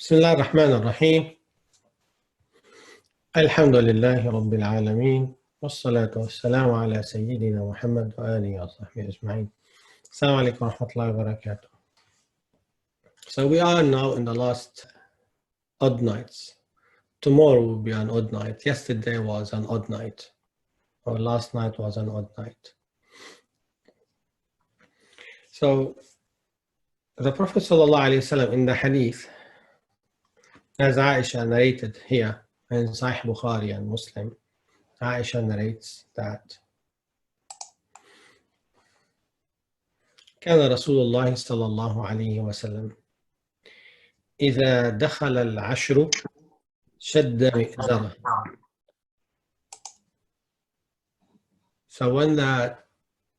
بسم الله الرحمن الرحيم. الحمد لله رب العالمين، والصلاة والسلام على سيدنا محمد وآله وصحبه أجمعين. السلام عليكم ورحمة الله وبركاته. So we are now in the last odd nights. Tomorrow will be an odd night. Yesterday was an odd night. Or last night was an odd night. So the Prophet ﷺ in the hadith, as Aisha narrated here in Sahih Bukhari and Muslim, Aisha narrates that كان رسول الله صلى الله عليه وسلم إذا دخل العشر شد مئزره. So when the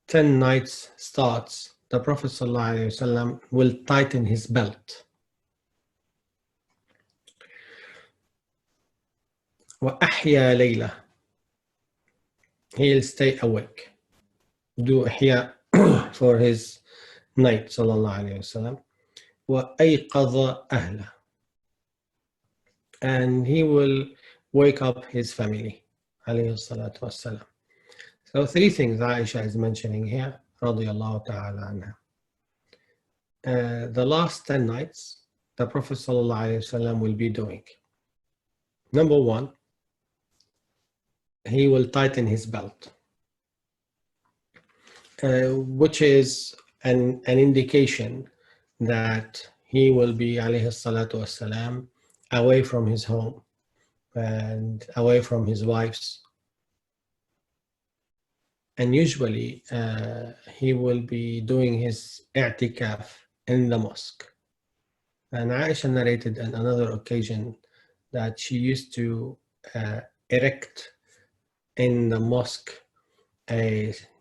10 nights starts, the Prophet ﷺ will tighten his belt. وأحيا ليلة. He'll stay awake. Do إحياء for his night صلى الله عليه وسلم. وأيقظ أهله. And he will wake up his family عليه الصلاة والسلام. So three things Aisha is mentioning here رضي الله تعالى عنها. The last 10 nights the Prophet ﷺ will be doing. Number one, he will tighten his belt, which is an indication that he will be عليه الصلاة والسلام away from his home and away from his wives. And usually he will be doing his i'tikaf in the mosque. And Aisha narrated on another occasion that she used to erect in the mosque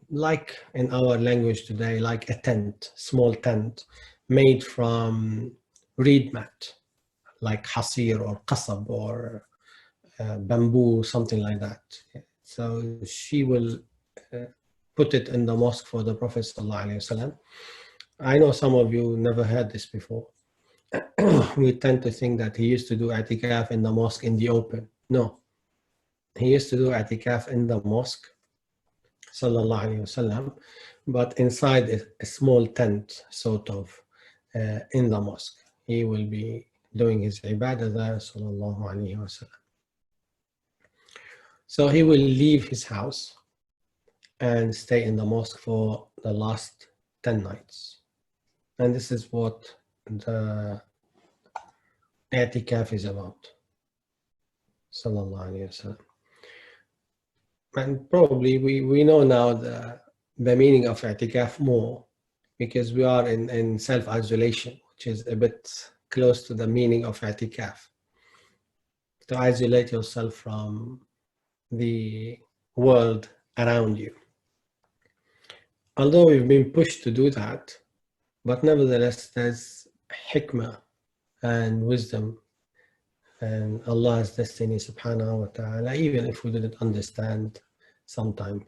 like in our language today, like a tent, small tent made from reed mat, like hasir or qasab or bamboo, something like that. So she will put it in the mosque for the Prophet ﷺ. I know some of you never heard this before. We tend to think that he used to do i'tikaf in the mosque in the open. No, he used to do i'tikaf in the mosque sallallahu alaihi wasallam, but inside a small tent sort of in the mosque. He will be doing his ibadah there sallallahu alaihi wasallam. So he will leave his house and stay in the mosque for the last 10 nights. And this is what the i'tikaf is about. Sallallahu alayhi wasallam. And probably we know now the meaning of i'tikaf more because we are in self-isolation, which is a bit close to the meaning of i'tikaf. To isolate yourself from the world around you. Although we've been pushed to do that, but nevertheless there's hikmah and wisdom and Allah's destiny subhanahu wa ta'ala, even if we didn't understand sometime.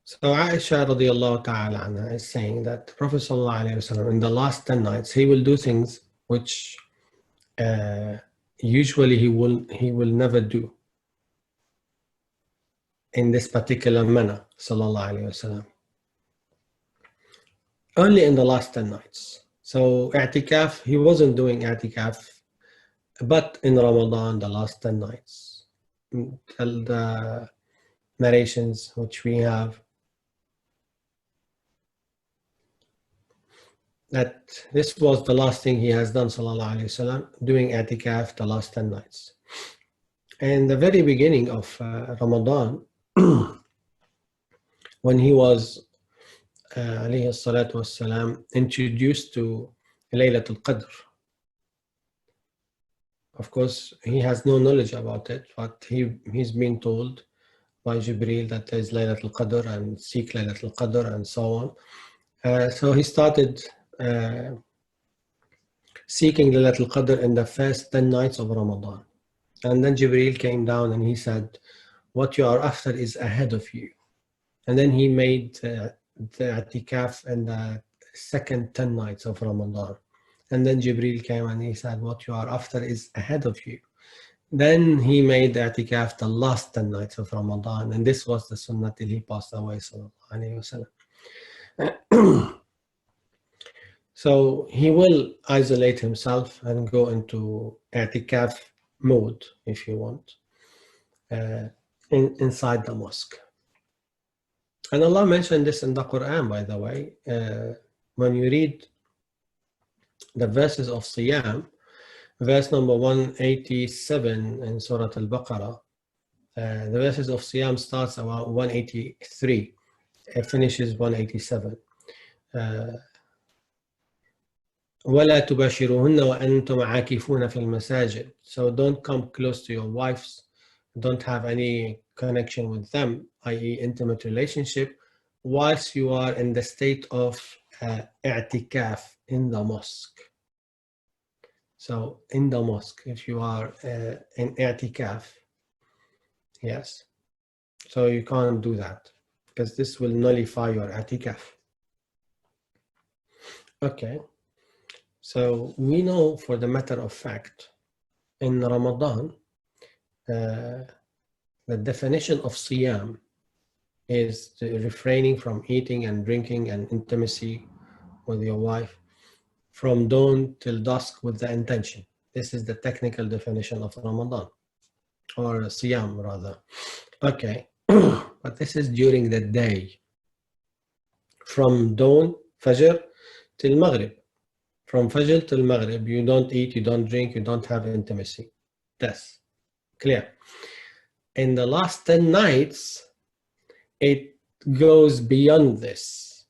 So Aisha radiallahu ta'ala anha is saying that the Prophet sallallahu alayhi wa sallam, in the last 10 nights, he will do things which usually he will never do in this particular manner, sallallahu alayhi wa sallam. Only in the last 10 nights. So i'tikaf, he wasn't doing i'tikaf, but in Ramadan, the last 10 nights. The narrations which we have, that this was the last thing he has done, sallallahu alayhi wasallam, doing i'tikaf the last 10 nights. And the very beginning of Ramadan, when he was alayhi salatu wassalam, introduced to Laylatul Qadr. Of course, he has no knowledge about it, but he's being told by Jibreel that there is Laylatul Qadr and seek Laylatul Qadr and so on. So he started seeking Laylatul Qadr in the first 10 nights of Ramadan. And then Jibreel came down and he said, what you are after is ahead of you. And then he made the i'tikaf and the second 10 nights of Ramadan. And then Jibril came and he said, what you are after is ahead of you. Then he made the i'tikaf the last 10 nights of Ramadan, and this was the sunnah till he passed away, sallallahu alayhi wasallam. So he will isolate himself and go into i'tikaf mode, if you want, inside the mosque. And Allah mentioned this in the Quran, by the way. When you read the verses of Siyam, verse number 187 in Surah Al-Baqarah, the verses of Siyam starts about 183. It finishes 187. وَلَا تُبَاشِرُوهُنَّ وَأَنْتُمْ عَاكِفُونَ فِي الْمَسَاجِدِ. So don't come close to your wives. Don't have any connection with them, i.e. intimate relationship, whilst you are in the state of i'tikaf in the mosque. So in the mosque, if you are in i'tikaf, yes, so you can't do that because this will nullify your i'tikaf. Okay, so we know for the matter of fact, in Ramadan, the definition of Siyam is refraining from eating and drinking and intimacy with your wife from dawn till dusk with the intention. This is the technical definition of Ramadan, or Siyam rather. Okay, but this is during the day, from dawn, Fajr, till Maghrib. From Fajr till Maghrib, you don't eat, you don't drink, you don't have intimacy. That's clear. In the last 10 nights, it goes beyond this.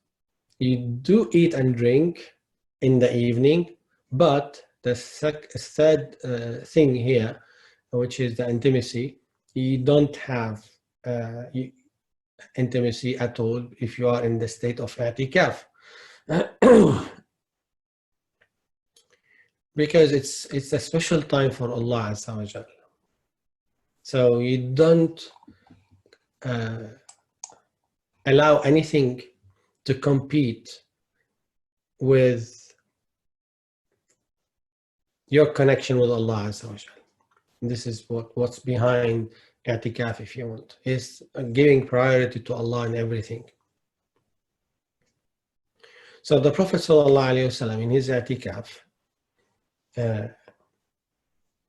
You do eat and drink in the evening, but the third thing here, which is the intimacy, you don't have intimacy at all if you are in the state of i'tikaf. Because it's a special time for Allah Azza wa Jal. So you don't allow anything to compete with your connection with Allah Azza wa Jal. This is what's behind i'tikaf, if you want, is giving priority to Allah in everything. So the Prophet ﷺ in his i'tikaf,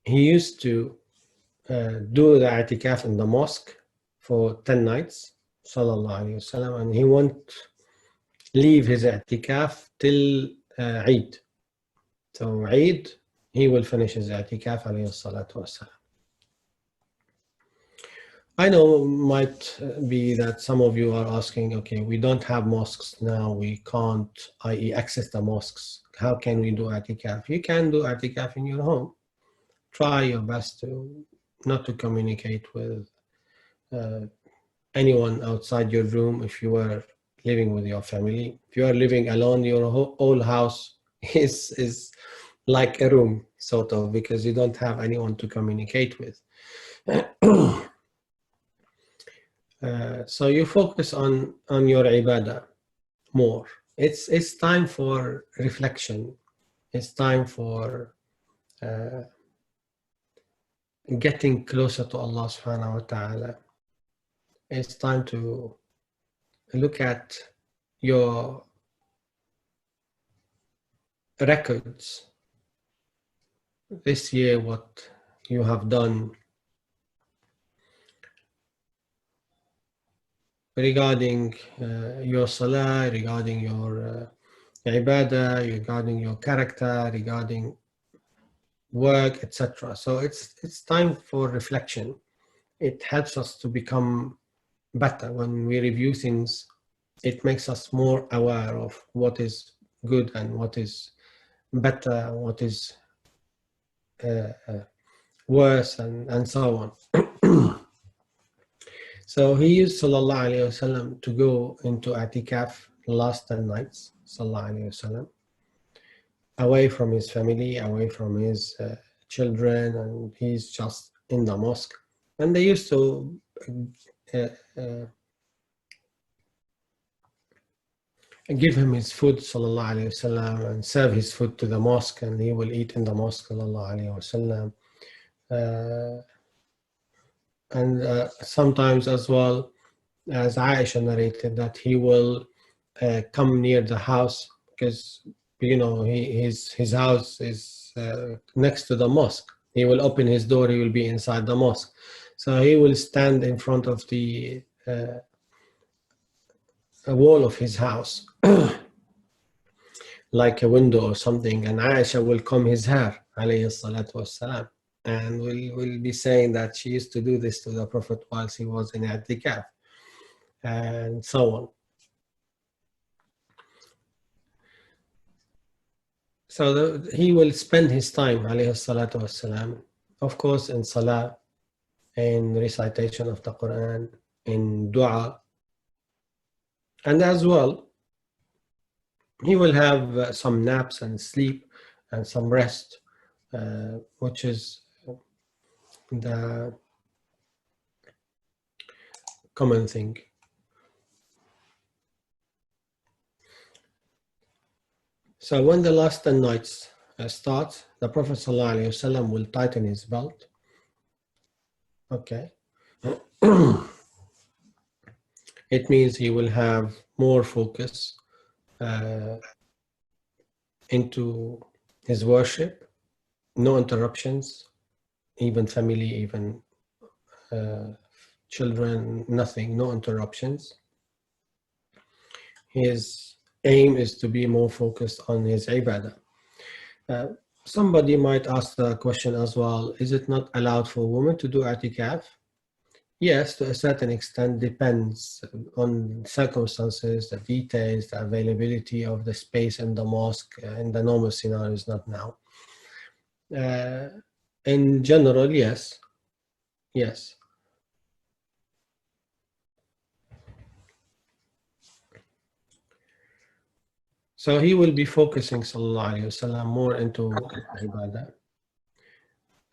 he used to do the i'tikaf in the mosque for 10 nights, sallallahu alayhi wasallam, and he won't leave his i'tikaf till Eid. So Eid, he will finish his i'tikaf, alayhi salatu wasalam. I know it might be that some of you are asking, okay, we don't have mosques now, we can't, i.e. access the mosques. How can we do i'tikaf? You can do i'tikaf in your home. Try your best to not to communicate with anyone outside your room if you are living with your family. If you are living alone, your whole house is like a room, sort of, because you don't have anyone to communicate with. So you focus on your ibadah more. It's time for reflection. It's time for getting closer to Allah subhanahu wa ta'ala. It's time to look at your records this year, what you have done regarding your salah, regarding your ibadah, regarding your character, regarding work, etc. So it's time for reflection. It helps us to become better. When we review things, it makes us more aware of what is good and what is better, what is worse, and so on. So he used, sallallahu alayhi wasallam, to go into i'tikaf the last 10 nights, sallallahu alayhi wasallam, away from his family, away from his children, and he's just in the mosque. And they used to and give him his food, sallallahu alayhi wasallam, and serve his food to the mosque, and he will eat in the mosque, sallallahu alayhi wasallam. And sometimes as well, as Aisha narrated, that he will come near the house because his house is next to the mosque. He will open his door, he will be inside the mosque, so he will stand in front of the a wall of his house like a window or something, and Aisha will comb his hair, alayhi salatu wassalam, and will be saying that she used to do this to the Prophet whilst he was in i'tikaf, and so on. So he will spend his time, alayhi salatu wassalam, of course, in salah, in recitation of the Quran, in dua, and as well, he will have some naps and sleep and some rest, which is the common thing. So when the last 10 nights start, the Prophet ﷺ will tighten his belt. Okay. It means he will have more focus into his worship, no interruptions, even family, even children, nothing, no interruptions. His aim is to be more focused on his ibadah. Somebody might ask the question as well, is it not allowed for women to do i'tikaf? Yes, to a certain extent, depends on circumstances, the details, the availability of the space in the mosque, in the normal scenarios, not now. In general, yes. Yes. So he will be focusing, sallallahu alayhi wasallam, more into ibadah.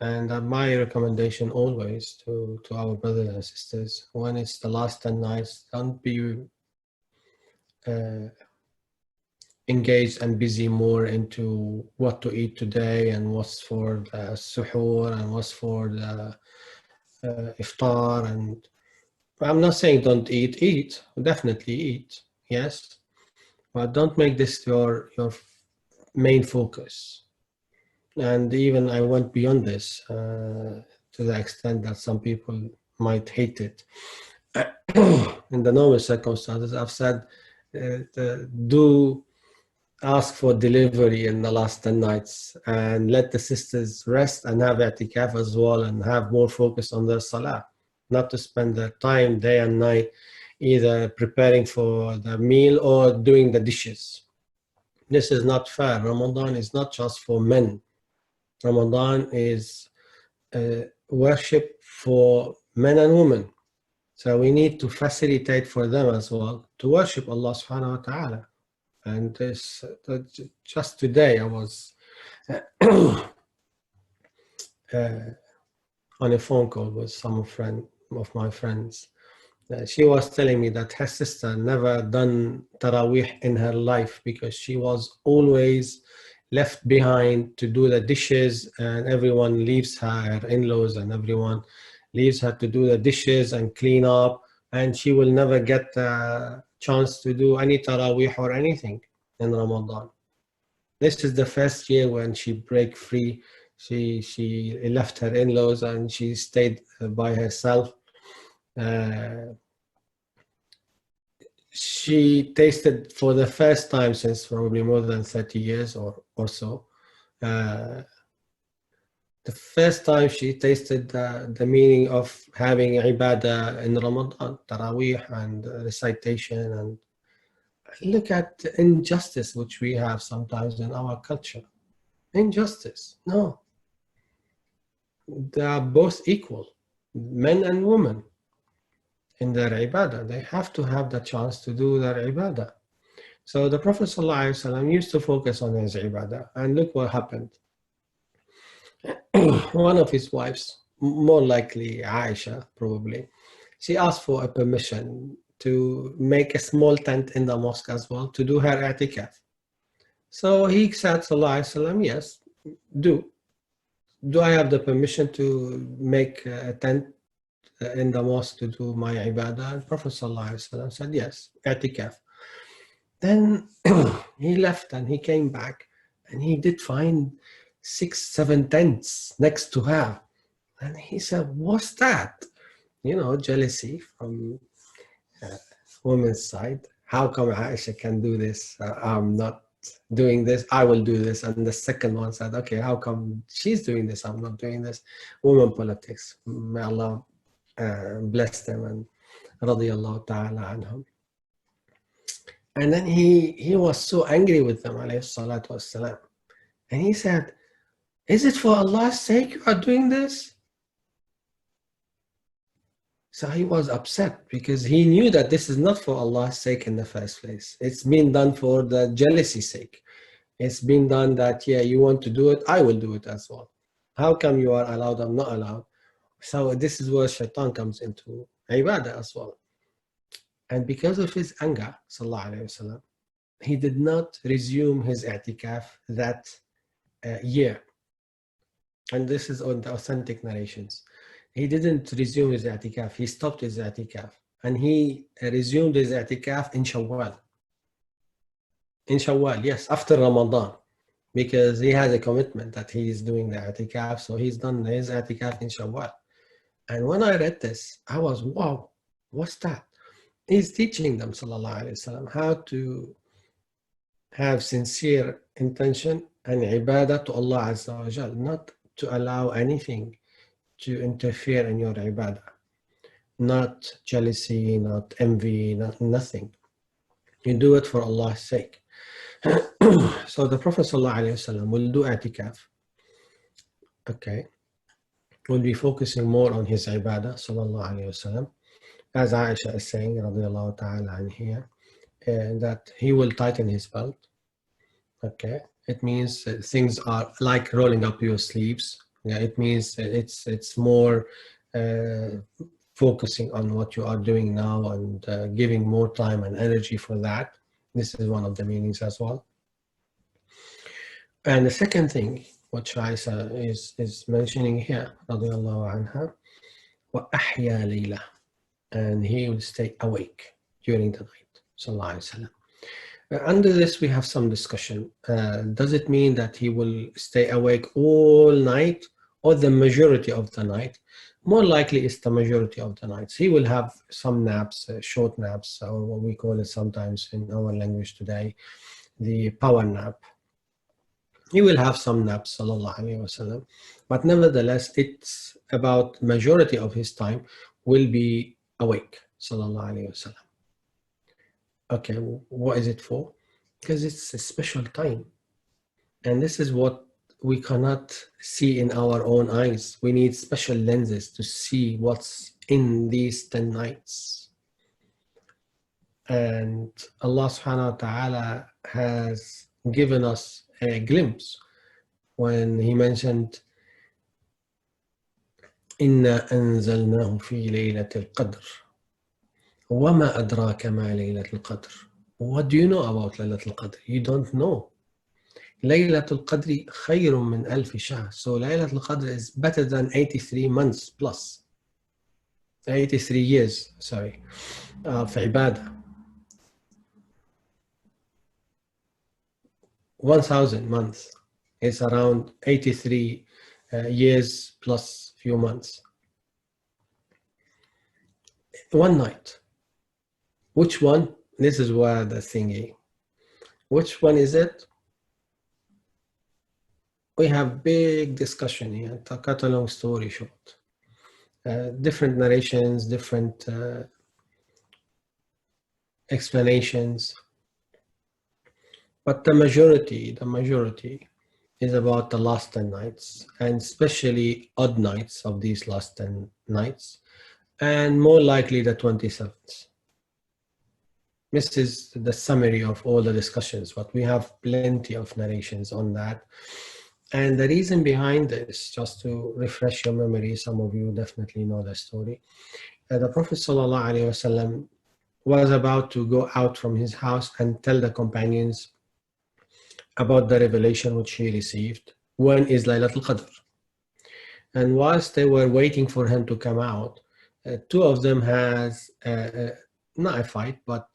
And my recommendation always to our brothers and sisters, when it's the last 10 nights, don't be engaged and busy more into what to eat today and what's for the suhoor and what's for the iftar. And I'm not saying don't eat, definitely eat, yes, but don't make this your main focus. And even I went beyond this to the extent that some people might hate it. In the normal circumstances, I've said, do ask for delivery in the last 10 nights and let the sisters rest and have i'tikaf as well and have more focus on their salah, not to spend their time day and night either preparing for the meal or doing the dishes. This is not fair. Ramadan is not just for men. Ramadan is worship for men and women. So we need to facilitate for them as well to worship Allah subhanahu wa ta'ala. And this, just today I was on a phone call with some of my friends. She was telling me that her sister never done Taraweeh in her life because she was always left behind to do the dishes, and everyone leaves her, her in-laws and everyone leaves her to do the dishes and clean up, and she will never get a chance to do any Taraweeh or anything in Ramadan. This is the first year when she break free. She left her in-laws and she stayed by herself. She tasted for the first time since probably more than 30 years or so. The first time she tasted the meaning of having ibadah in Ramadan, Taraweeh and recitation. And look at the injustice which we have sometimes in our culture. Injustice, no. They are both equal, men and women. In their ibadah, they have to have the chance to do their ibadah. So the Prophet ﷺ used to focus on his ibadah, and look what happened. One of his wives, more likely Aisha probably, she asked for a permission to make a small tent in the mosque as well to do her i'tikaf. So he said, Sallallahu Alaihi Wasallam, yes, do. Do I have the permission to make a tent in the mosque to do my ibadah? And Prophet Sallallahu Alaihi Wasallam said, yes, i'tikaf. Then he left and he came back and he did find 6, 7 tents next to her. And he said, what's that? You know, jealousy from women's side. How come Aisha can do this? I'm not doing this. I will do this. And the second one said, okay, how come she's doing this? I'm not doing this. Women politics. May Allah bless them and radiyallahu ta'ala anhum. And then he was so angry with them, alayhi salatu wassalam. And he said, is it for Allah's sake you are doing this? So he was upset because he knew that this is not for Allah's sake in the first place. It's been done for the jealousy sake. It's been done that, yeah, you want to do it, I will do it as well. How come you are allowed, I'm not allowed? So this is where shaitan comes into ibadah as well. And because of his anger, sallallahu alayhi wasallam, he did not resume his i'tikaf that year. And this is on the authentic narrations. He didn't resume his i'tikaf. He stopped his i'tikaf. And he resumed his i'tikaf in Shawwal. In Shawwal, yes, after Ramadan. Because he has a commitment that he is doing the i'tikaf. So he's done his i'tikaf in Shawwal. And when I read this, I was, wow, what's that? He's teaching them, sallallahu alayhi wasallam, how to have sincere intention and ibadah to Allah Azza wa Jal, not to allow anything to interfere in your ibadah, not jealousy, not envy, nothing. You do it for Allah's sake. So the Prophet sallallahu alayhi wasallam will do i'tikaf. Okay, will be focusing more on his ibadah, sallallahu alayhi wasallam. As Aisha is saying, radiyallahu ta'ala anha, that he will tighten his belt. Okay, it means things are like rolling up your sleeves. Yeah, it means it's more focusing on what you are doing now and giving more time and energy for that. This is one of the meanings as well. And the second thing, which Aisha is mentioning here, radiyallahu anha, وَأَحْيَا لَيْلَةً, and he will stay awake during the night, sallallahu alayhi wasallam. Under this, we have some discussion. Does it mean that he will stay awake all night or the majority of the night? More likely it's the majority of the nights. He will have some naps, short naps, or what we call it sometimes in our language today, the power nap. He will have some naps, sallallahu alayhi wasallam. But nevertheless, it's about majority of his time will be awake, sallallahu alayhi wasallam. Okay, what is it for? Because it's a special time. And this is what we cannot see in our own eyes. We need special lenses to see what's in these 10 nights. And Allah subhanahu wa ta'ala has given us a glimpse when he mentioned إِنَّا أَنزَلْنَاهُ فِي لَيْلَةِ الْقَدْرِ وَمَا أَدْرَاكَ مَا لَيْلَةُ الْقَدْرِ. What do you know about Laylatul Qadr? You don't know. Laylatul Qadr خَيْرٌ مِّنْ أَلْفِ شَهْرٍ. So Laylatul Qadr is better than 83 months plus. 83 years, sorry, of ibadah. 1,000 months is around 83 years plus few months. One night. Which one? This is where the thingy. Which one is it? We have big discussion here. To cut a long story short. Different narrations, different explanations. But the majority is about the last 10 nights, and especially odd nights of these last 10 nights, and more likely the 27th. This is the summary of all the discussions, but we have plenty of narrations on that. And the reason behind this, just to refresh your memory, some of you definitely know the story. The Prophet ﷺ was about to go out from his house and tell the companions about the revelation which he received. When is Laylatul Qadr? And whilst they were waiting for him to come out, two of them has not a fight, but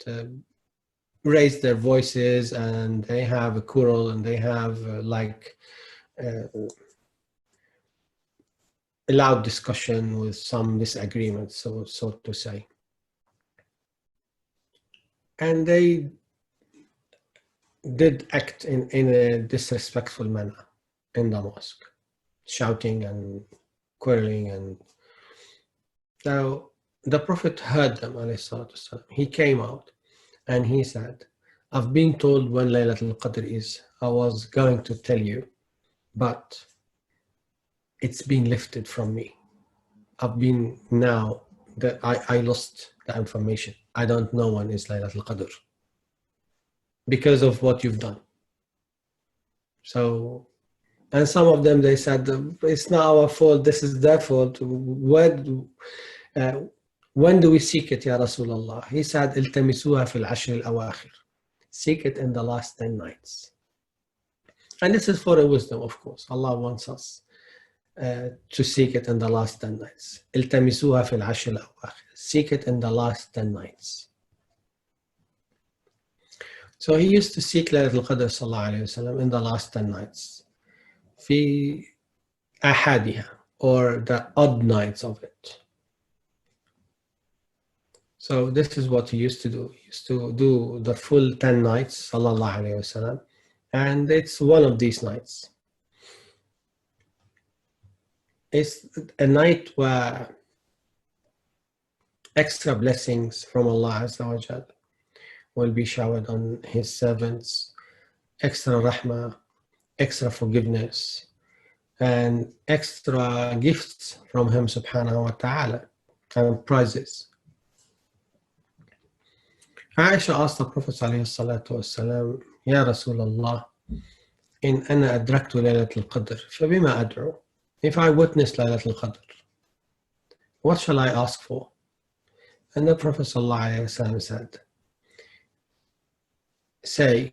raised their voices, and they have a quarrel, and they have a loud discussion with some disagreements, so to say. And they did act in a disrespectful manner in the mosque, shouting and quarreling. And so the Prophet heard them, ﷺ. He came out and he said, I've been told when Laylatul Qadr is. I was going to tell you, but it's been lifted from me. I've been now that I lost the information. I don't know when is Laylatul Qadr because of what you've done. So, and some of them, they said, it's not our fault, this is their fault. When do we seek it, Ya Rasulullah? He said, التمسوها في العشر الأواخر. Seek it in the last 10 nights. And this is for a wisdom, of course. Allah wants us to seek it in the last 10 nights. التمسوها في العشر الأواخر. Seek it in the last 10 nights. So he used to seek Laylatul Qadr sallallahu alayhi wa sallam in the last 10 nights. في أحادها, or the odd nights of it. So this is what he used to do. He used to do the full 10 nights, sallallahu alayhi wa sallam, and it's one of these nights. It's a night where extra blessings from Allah Azza wa Jal will be showered on his servants, extra rahmah, extra forgiveness, and extra gifts from him subhanahu wa ta'ala, and prizes. Aisha asked the Prophet sallallahu alaihi wasallam, Ya Rasulullah, in ana adraktu Laylatul Qadr, fabima ad'u? If I witness Laylatul Qadr, what shall I ask for? And the Prophet sallallahu alaihi wasallam said, say,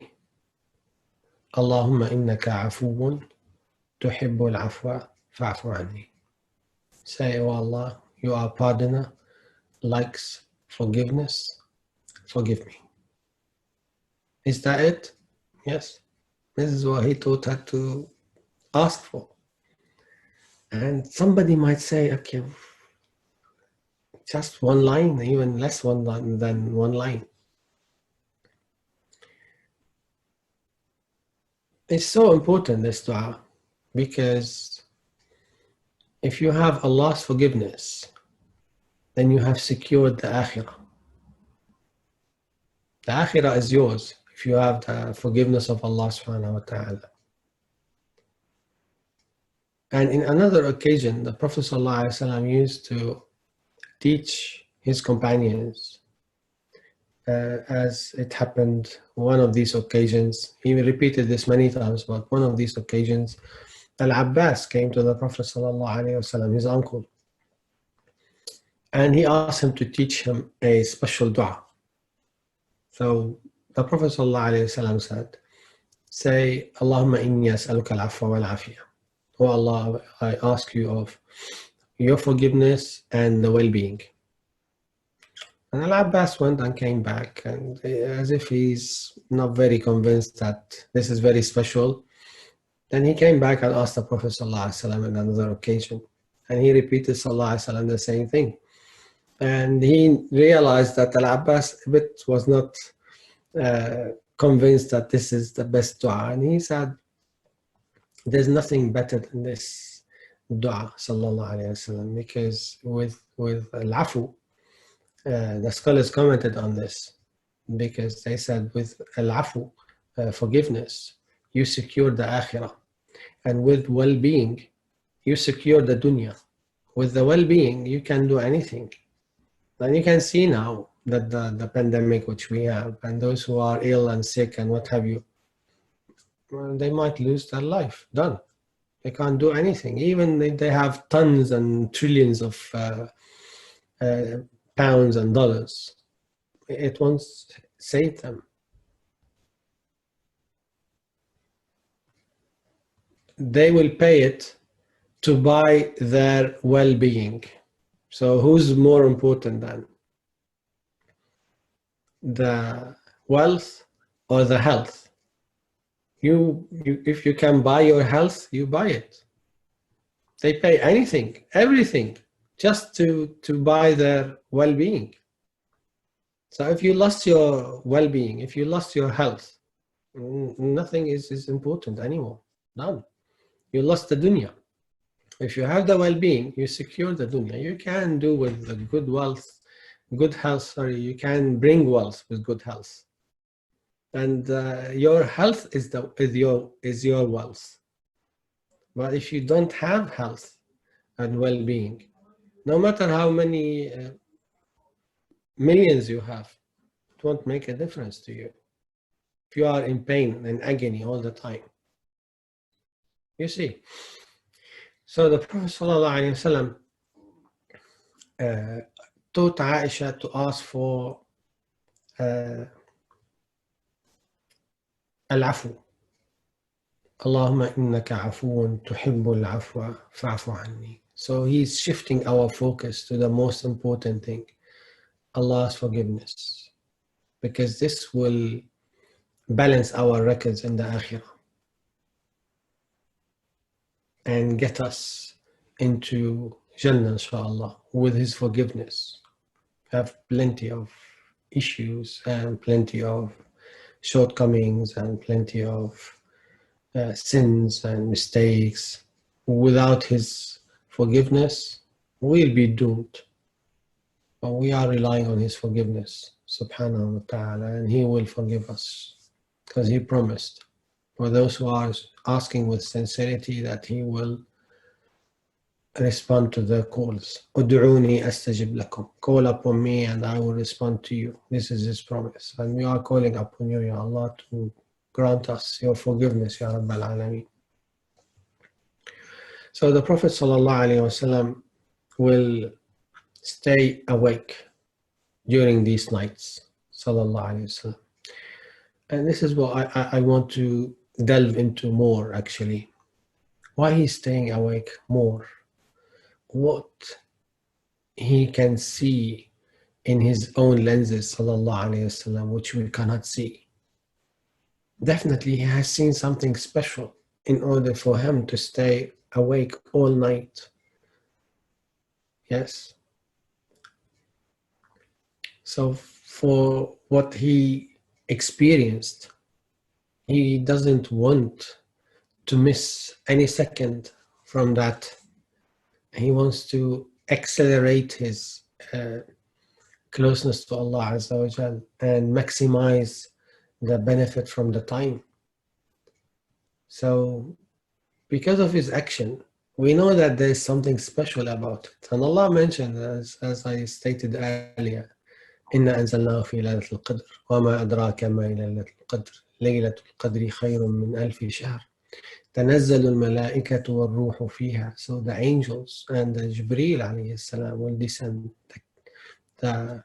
Allahumma innaka afuwun tuhibbul afwa fa'fu anni. Say, oh Allah, you are pardoner, likes forgiveness, forgive me. Is that it? Yes. This is what he taught her to ask for. And somebody might say, okay, just one line, even less than one line. It's so important, this dua, because if you have Allah's forgiveness, then you have secured the akhirah. The akhirah is yours if you have the forgiveness of Allah subhanahu wa ta'ala. And in another occasion, the Prophet sallallahu alaihi wasallam used to teach his companions, as it happened one of these occasions. He repeated this many times, but one of these occasions, Al-Abbas came to the Prophet sallallahu alaihi wasallam, his uncle, and he asked him to teach him a special dua. So the Prophet sallallahu alaihi wasallam said, say, Allahumma inni as'aluka al-afwa wal-afiyah. Oh Allah, I ask you of your forgiveness and the well-being. And Al-Abbas went and came back, and as if he's not very convinced that this is very special. Then he came back and asked the Prophet ﷺ on another occasion, and he repeated ﷺ the same thing. And he realized that Al-Abbas a bit was not convinced that this is the best dua, and he said, there's nothing better than this dua, sallallahu alayhi wasallam, because with al-afu, the scholars commented on this, because they said with al-afu, forgiveness, you secure the akhirah, and with well-being, you secure the dunya. With the well-being, you can do anything. And you can see now that the pandemic which we have, and those who are ill and sick and what have you, well, they might lose their life. Done. They can't do anything. Even if they have tons and trillions of pounds and dollars, It won't save them. They will pay it to buy their well-being. So who's more important than the wealth or the health? You if you can buy your health, you buy it. They pay anything, everything, just to buy their well-being. So if you lost your well-being, if you lost your health, nothing is important anymore. None. You lost the dunya. If you have the well-being, you secure the dunya. You can do with the good wealth, good health, sorry, you can bring wealth with good health. And your health is your wealth. But if you don't have health and well-being, no matter how many millions you have, it won't make a difference to you. If you are in pain and agony all the time. You see. So the Prophet ﷺ taught Aisha to ask for العفو. اللهم إنك عفو تحب العفو فاعف عني. So he's shifting our focus to the most important thing, Allah's forgiveness, because this will balance our records in the Akhirah and get us into Jannah, inshallah, with his forgiveness. Have plenty of issues and plenty of shortcomings and plenty of sins and mistakes. Without his forgiveness, we'll be doomed. But we are relying on his forgiveness, subhanahu wa ta'ala, and he will forgive us, because he promised for those who are asking with sincerity that he will respond to their calls. Ud'uni astajib lakum. Call upon me and I will respond to you. This is his promise. And we are calling upon you, Ya Allah, to grant us your forgiveness, Ya Rabbal Alameen. So the Prophet ﷺ will stay awake during these nights, ﷺ. And this is what I want to delve into more, actually. Why he's staying awake more. What he can see in his own lenses, ﷺ, which we cannot see. Definitely he has seen something special in order for him to stay awake all night. Yes. So for what he experienced, he doesn't want to miss any second from that. He wants to accelerate his closeness to Allah Azza wa Jal and maximize the benefit from the time. So because of his action, we know that there is something special about it. And Allah mentioned, as I stated earlier, إِنَّا أَنزَلْنَاهُ فِي لَيْلَةِ الْقَدْرِ وَمَا أَدْرَاكَ مَا لَيْلَةُ الْقَدْرِ لَيْلَةُ الْقَدْرِ خَيْرٌ مِّنْ أَلْفِ شَهْرٍ تنزل الملائكة والروح فيها. So the angels and the Jibreel alayhi salam will descend. The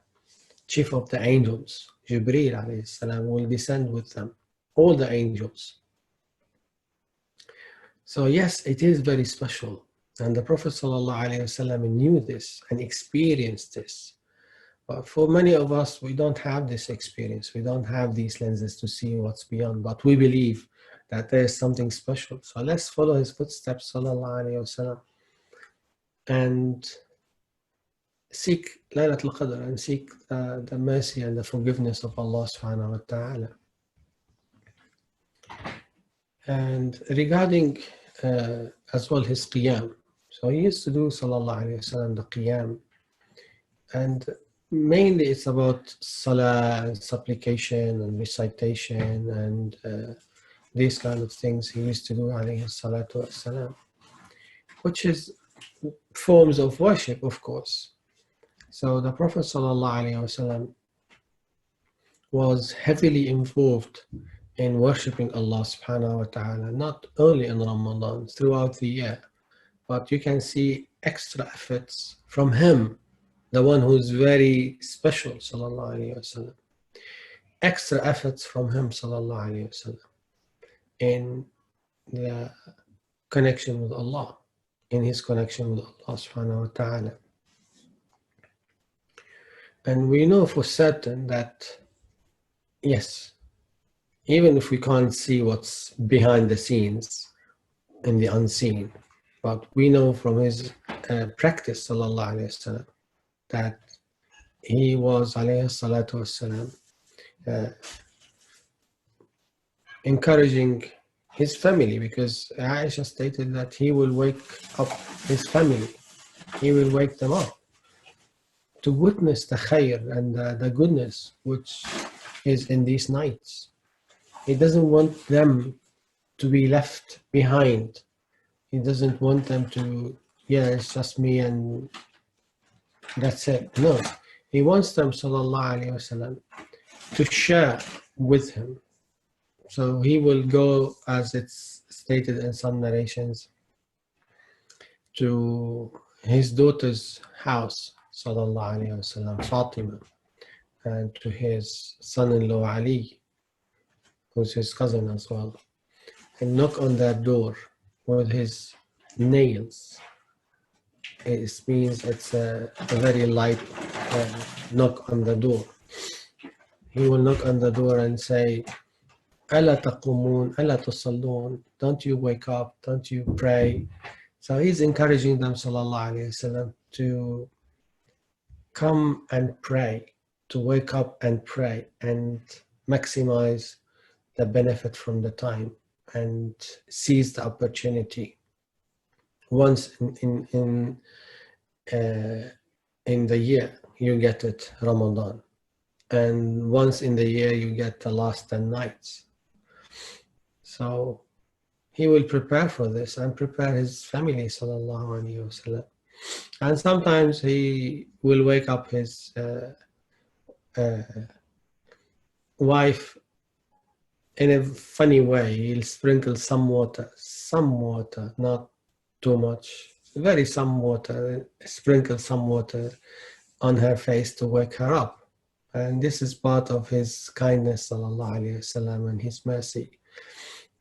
chief of the angels, Jibreel alayhi salam, will descend with them. All the angels. So yes, it is very special. And the Prophet sallallahu alayhi wasallam knew this and experienced this. But for many of us, we don't have this experience. We don't have these lenses to see what's beyond. But we believe that there is something special. So let's follow his footsteps, sallallahu alayhi wasallam, and seek Laylatul Qadr and seek the mercy and the forgiveness of Allah subhanahu wa ta'ala. And regarding as well his qiyam. So he used to do, sallallahu alayhi wasallam, the qiyam. And mainly it's about salah and supplication and recitation and these kind of things he used to do, alayhi salatu wassalam, which is forms of worship, of course. So the Prophet sallallahu alayhi wasallam was heavily involved in worshipping Allah subhanahu wa ta'ala, not only in Ramadan, throughout the year, but you can see extra efforts from him the one who's very special, sallallahu alayhi wasallam. Extra efforts from him, sallallahu alayhi wasallam, in the connection with Allah, in his connection with Allah subhanahu wa ta'ala. And we know for certain that, yes, even if we can't see what's behind the scenes in the unseen, but we know from his practice, sallallahu alayhi wasallam, that he was, alayhi salatu wasalam, encouraging his family, because Aisha stated that he will wake up his family, he will wake them up to witness the khair and the goodness which is in these nights. He doesn't want them to be left behind. He doesn't want them to, yeah, it's just me and that's it. No, he wants them, sallallahu alayhi wasallam, to share with him. So he will go, as it's stated in some narrations, to his daughter's house, sallallahu alayhi wasallam, Fatima, and to his son-in-law Ali, who's his cousin as well, and knock on their door with his nails. It means it's a very light knock on the door. He will knock on the door and say, "Ala taqumun, ala tusallun." Don't you wake up? Don't you pray? So he's encouraging them, sallallahu alayhi wasallam, to come and pray, to wake up and pray and maximize the benefit from the time and seize the opportunity. Once in the year you get it, Ramadan, and once in the year you get the last 10 nights. So he will prepare for this and prepare his family, sallallahu alaihi wasallam. And sometimes he will wake up his wife in a funny way. He'll sprinkle some water, not too much, very some water, sprinkle some water on her face to wake her up. And this is part of his kindness, sallallahu alaihi wasallam, and his mercy,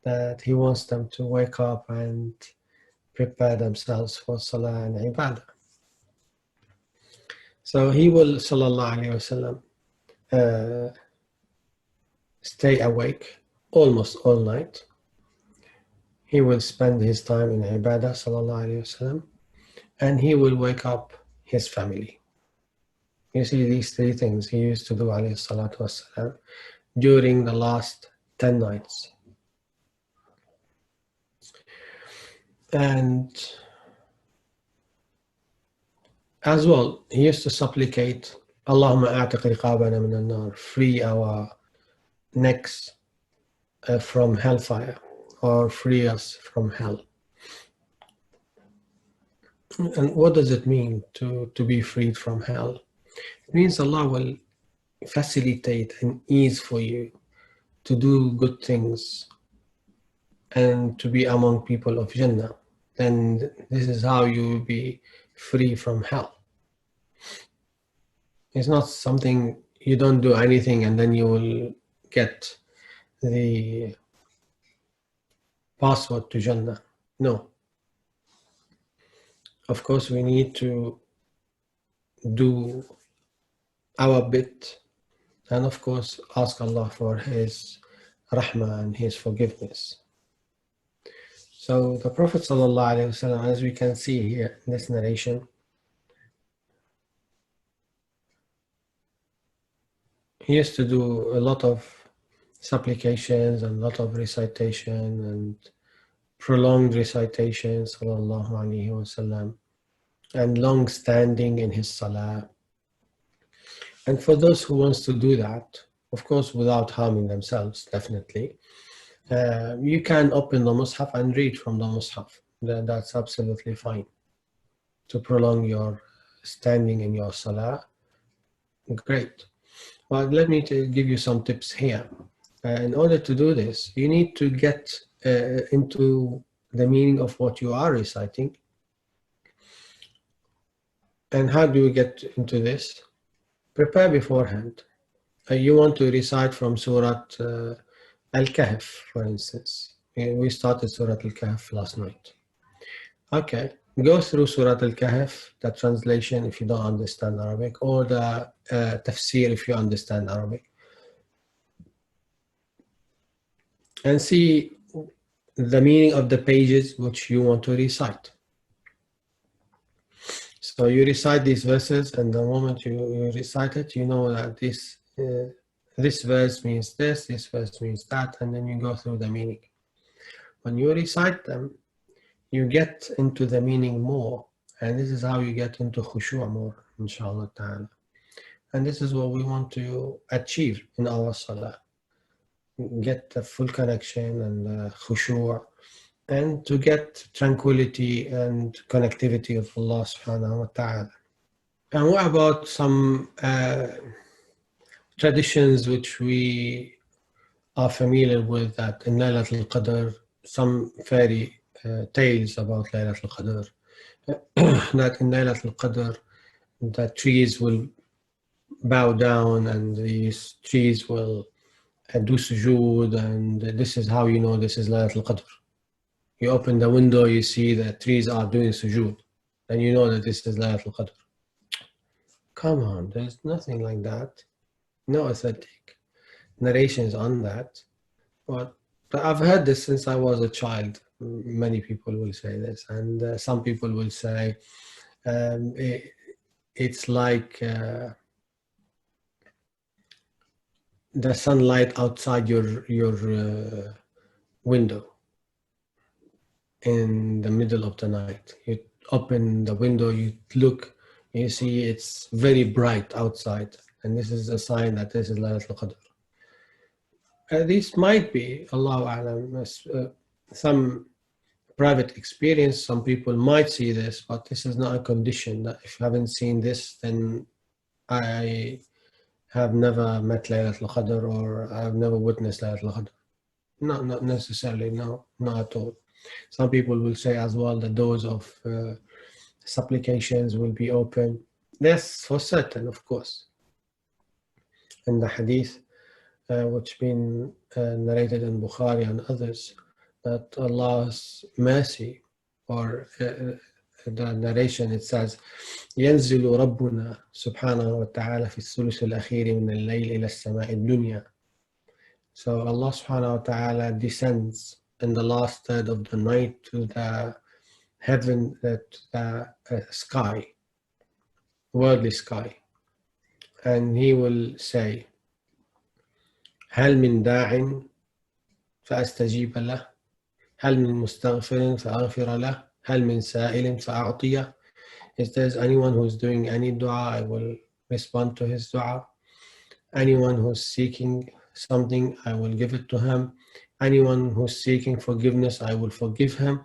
that he wants them to wake up and prepare themselves for salah and ibadah. So he will, sallallahu alaihi wasallam, stay awake almost all night. He will spend his time in ibadah, sallallahu alaihi wasallam, and he will wake up his family. You see, these three things he used to do, alayhi salatu wasalam, during the last 10 nights. And as well, he used to supplicate, Allahumma a'tiq riqabana min al-nar, free our necks from hellfire, or free us from hell. And what does it mean to be freed from hell? It means Allah will facilitate and ease for you to do good things and to be among people of Jannah. Then this is how you will be free from hell. It's not something you don't do anything and then you will get the password to Jannah. No. Of course, we need to do our bit and of course ask Allah for His rahmah and His forgiveness. So the Prophet ﷺ, as we can see here in this narration, he used to do a lot of supplications and a lot of recitation and prolonged recitation, sallallahu alaihi wasallam, and long standing in his salah. And for those who wants to do that, of course, without harming themselves, definitely, you can open the Mus'haf and read from the Mus'haf. That's absolutely fine. To prolong your standing in your salah, great. But let me give you some tips here. In order to do this, you need to get into the meaning of what you are reciting. And how do you get into this? Prepare beforehand. You want to recite from Surah Al-Kahf, for instance. We started Surah Al-Kahf last night. Okay, go through Surah Al-Kahf, the translation if you don't understand Arabic, or the tafsir if you understand Arabic, and see the meaning of the pages which you want to recite. So you recite these verses, and the moment you recite it, you know that this verse means this verse means that, and then you go through the meaning. When you recite them, you get into the meaning more, and this is how you get into khushu' more, inshallah ta'ala. And this is what we want to achieve in our salah. Get the full connection and khushu', and to get tranquility and connectivity of Allah subhanahu wa ta'ala. And what about some traditions which we are familiar with, that in Laylatul Qadr, some fairy tales about Laylatul Qadr, that in Laylatul Qadr the trees will bow down and these trees will do sujood, and this is how you know this is Laylatul Qadr. You open the window, you see the trees are doing sujood, and you know that this is Laylatul Qadr. Come on, there's nothing like that. No authentic narrations on that. But I've heard this since I was a child. Many people will say this, and some people will say it's like the sunlight outside your window in the middle of the night. You open the window, you look, you see it's very bright outside, and this is a sign that this is Laylatul Qadr. This might be, Allahu A'lam, some private experience. Some people might see this, but this is not a condition. That if you haven't seen this, then I have never met Laylatul Qadr, or I've never witnessed Laylatul Qadr. No, not necessarily, no, not at all. Some people will say as well the doors of supplications will be open. Yes, for certain, of course. In the hadith, which been narrated in Bukhari and others, that Allah's mercy, or the narration, it says, ينزل ربنا سبحانه وتعالى في الثلث الأخير من الليل إلى السماء الدنيا. So Allah subhanahu wa ta'ala descends in the last third of the night to the heaven, the sky, worldly sky, and He will say, هل من داع فأستجيب له هل من مستغفر فأغفر له هل من سائل فأعطيه. If there's anyone who's doing any dua, I will respond to his dua. Anyone who's seeking something, I will give it to him. Anyone who's seeking forgiveness, I will forgive him.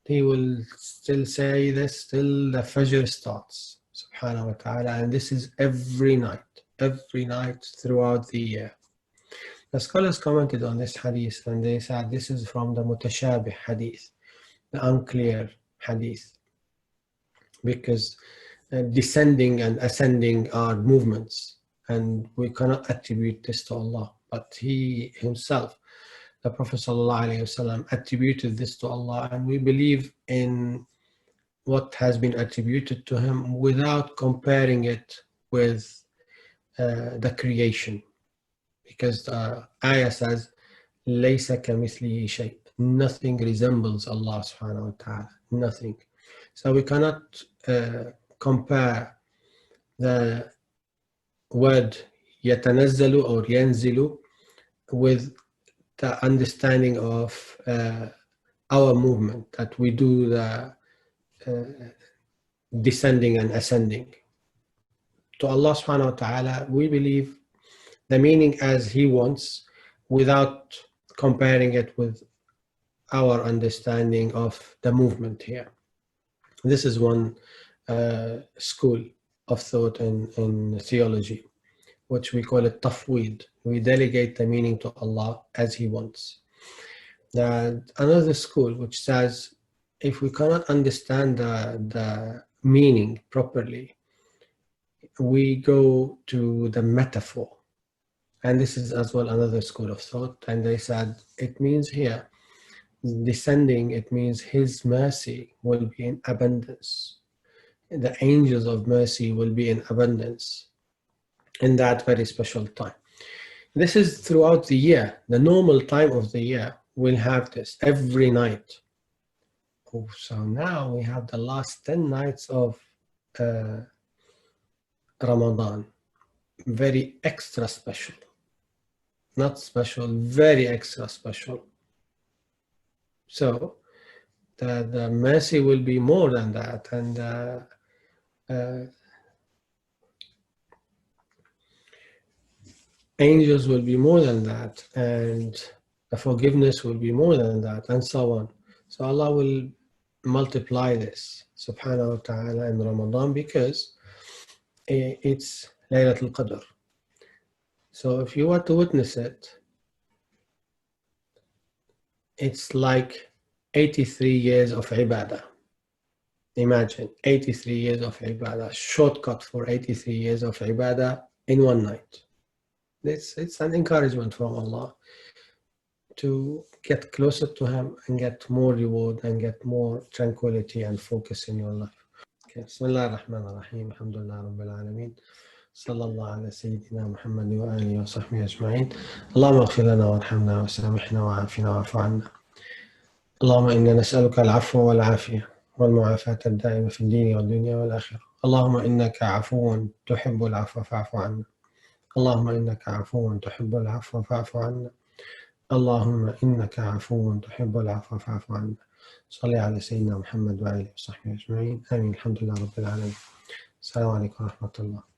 He will still say this till the Fajr starts, subhanahu wa ta'ala, and this is every night throughout the year. The scholars commented on this hadith, and they said this is from the mutashabih hadith, the unclear hadith, because descending and ascending are movements, and we cannot attribute this to Allah, but He Himself, the Prophet ﷺ, attributed this to Allah, and we believe in what has been attributed to Him without comparing it with the creation, because the ayah says, لَيْسَ كَمِثْلِهِ شَيْءٍ, nothing resembles Allah subhanahu wa ta'ala, nothing. So we cannot compare the word يتنزل or ينزل with the understanding of our movement, that we do the descending and ascending. To Allah subhanahu wa ta'ala, we believe the meaning as He wants, without comparing it with our understanding of the movement here. This is one school of thought in theology, which we call it tafweed. We delegate the meaning to Allah as He wants. Another school which says, if we cannot understand the meaning properly, we go to the metaphor. And this is as well another school of thought. And they said it means here, descending, it means his mercy will be in abundance. The angels of mercy will be in abundance in that very special time. This is throughout the year. The normal time of the year will have this every night. Oh, so now we have the last 10 nights of Ramadan. Very extra special. Not special, very extra special. So the mercy will be more than that, and angels will be more than that, and the forgiveness will be more than that, and so on. So Allah will multiply this, subhanahu wa ta'ala, in Ramadan, because it's Laylatul Qadr. So if you were to witness it, it's like 83 years of ibadah. Imagine 83 years of ibadah, shortcut for 83 years of ibadah in one night. It's an encouragement from Allah to get closer to Him and get more reward and get more tranquility and focus in your life. Okay. Bismillah ar-Rahman ar-Rahim. Alhamdulillah Rabbil Alameen. صلى الله على سيدنا محمد وآله وصحبه أجمعين. اللهم اغفر لنا وارحمنا وسامحنا وعافنا واعف عنا. اللهم إنا نسألك العفو والعافية والمعافاة الدائمة في الدين والدنيا والآخرة. اللهم إنك عفو تحب العفو فاعف عنا. اللهم إنك عفو تحب العفو فاعف عنا. اللهم إنك عفو تحب العفو فاعف عنا. صل على سيدنا محمد وآله وصحبه أجمعين. آمين. الحمد لله رب العالمين. السلام عليكم ورحمة الله.